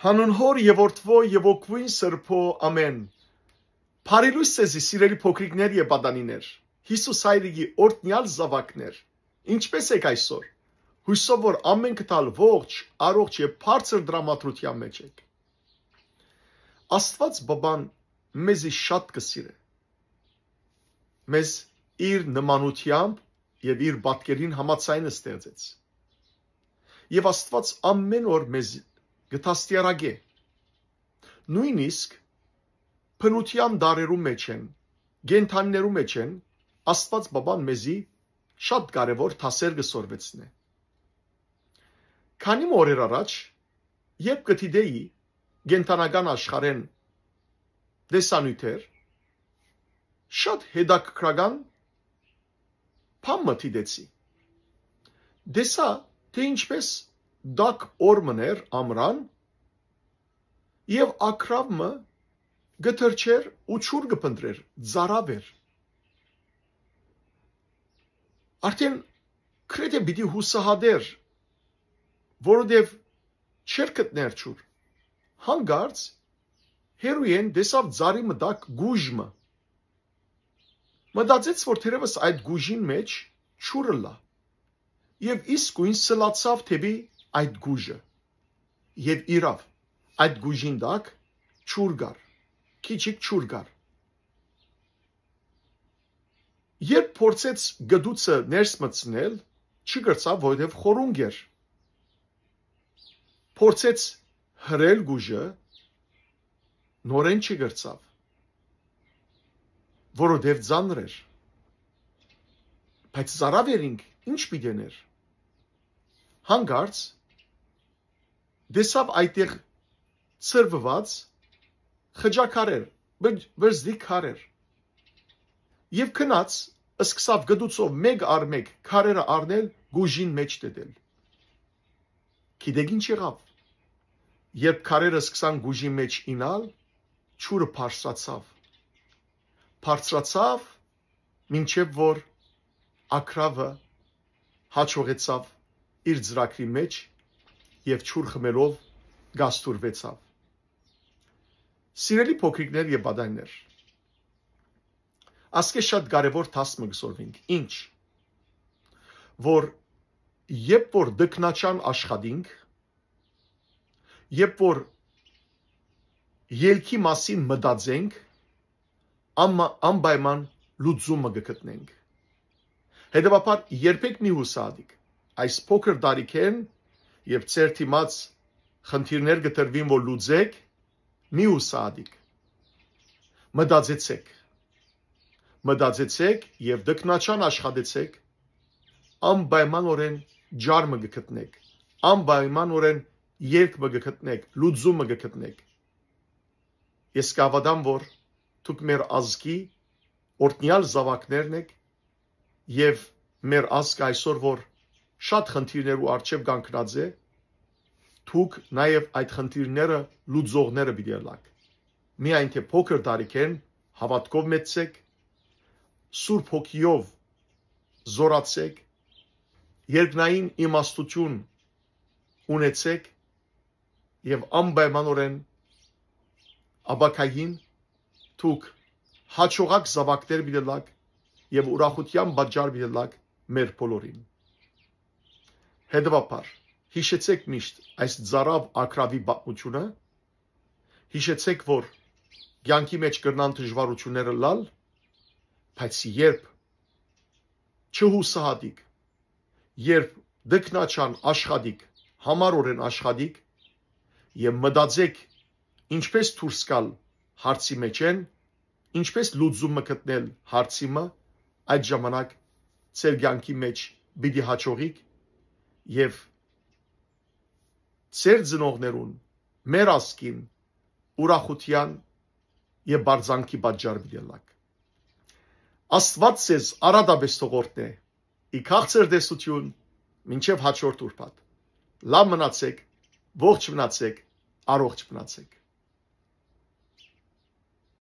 Հանուն հոր եւ որդվո եւ օգվույն սրբո ամեն։ Փարիլույս ցեզի սիրելի փոքրիկներ եւ պատանիներ, Հիսուս հայրիկի օրտնյալ զավակներ, ինչպես եք այսօր, հույսով որ ամեն կտալ ողջ, առողջ եւ բարձր դրամատրության մեջ եք։ Աստված բաբան մեզի շատ կսիրե։ Մեզ իր նմանությամբ եւ իր պատկերին համաձայնը ստեղծեց։ Եվ Աստված ամեն օր մեզ գտաստիարագե։ Նույնիսկ փնության դարերում մեջ են, գենթաններում մեջ են, Աստված բաբան մեզի շատ կարևոր թասեր գսորվեցնե։ Քանի օրեր առաջ, երբ գտիդեի գենթանական աշխարհեն դեսանյութեր, շատ հետաքրքրական բան մտիդեցի։ Դեսա, թե ինչպես դակ օրմներ ամրան եւ ակրավը գտրչեր ու ճուր գփնտրեր ծարավեր արդեն քրեթե պիտի հուսահատեր որովհետեւ չեր գտներ ճուր հանգարց հերույեն դեսավ ծարի մտակ գուժմը մտածեց որ թերևս այդ գուժին մեջ ճուրը լա եւ իսկույն սլացավ թեպի այդ գուժը եւ իրավ այդ գուժին դակ ճուր գար քիչիկ ճուր գար երբ փորձեց գդուցը ներս մտցնել չգրծավ որովհետեւ խորունգ էր փորձեց հրել գուժը նորեն չգրծավ որովհետեւ ծանր էր բայց զարավերինք ինչ պիտեներ հանգարց դեսավ այդտեղ ծրվված խճակարեր, բրզդի քարեր եւ քնած սկսավ գդուցով մեկ առ մեկ քարերը առնել գուժին մեջ դել գիտեք ինչ եղավ երբ քարերը սկսան գուժի մեջ ինալ ճուրը բարձրացավ մինչև որ ակրավը հաջողեցավ իր ծրագրի մեջ եւ ճուր խմելով գաստուրվեցավ Սիրելի փոքրիկներ եւ բադայներ ասկե շատ կարևոր դասը գսորվենք ինչ որ երբ որ դկնաչան աշխատինք երբ որ ելքի մասին մտածենք անպայման լուծումը գտնենք հետեւաբար երբեք մի հուսադիկ այս փոքր դարիքեն եւ ծեր թիմած խնդիրներ գտրվին որ լուծեք մի հուսադիկ մտածեցեք եւ դկնաչան աշխատեցեք անպայմանորեն ջարմը գտնեք անպայմանորեն երկը գտնեք լուծումը գտնեք ես կավադամ որ դուք մեր ազգի օրտնյալ զավակներն եք եւ մեր ազգը այսօր որ շատ խնդիրներու արժեվ կանգնած է դուք նաև այդ խնդիրները լուծողները պիտի ելաք միայն թե փոքր տարիքեն հավատքով մեծեք սուրբ հոգիով զորացեք երկնային իմաստություն ունեցեք եւ անպայմանորեն աբակային դուք հաջողակ զավակներ պիտի ելաք եւ ուրախության պատճառ պիտի ելաք մեր բոլորին Հետևաբար, հիշեցեք միշտ այս ծարավ ակրավի պատմությունը, հիշեցեք, որ կյանքի մեջ կրնան դժվարությունները լալ, բայց երբ չհուսահատիկ, երբ դկնաչան աշխատիկ, համառորեն աշխատիկ եւ մտածեք ինչպես դուրս գալ հարցի մեջ են, ինչպես լուծումը գտնել հարցիմը, այդ ժամանակ ծեր կյանքի մեջ պիտի հաջողիկ եւ ծեր ծնողներուն մեր ազգին ուրախության եւ բարձանքի պատճառ դիալակ Աստված ցեզ արադաբես թողորտնե ի քաղցր դեսություն մինչև հաջորդ ուրբաթ լավ մնացեք ողջ մնացեք առողջ մնացեք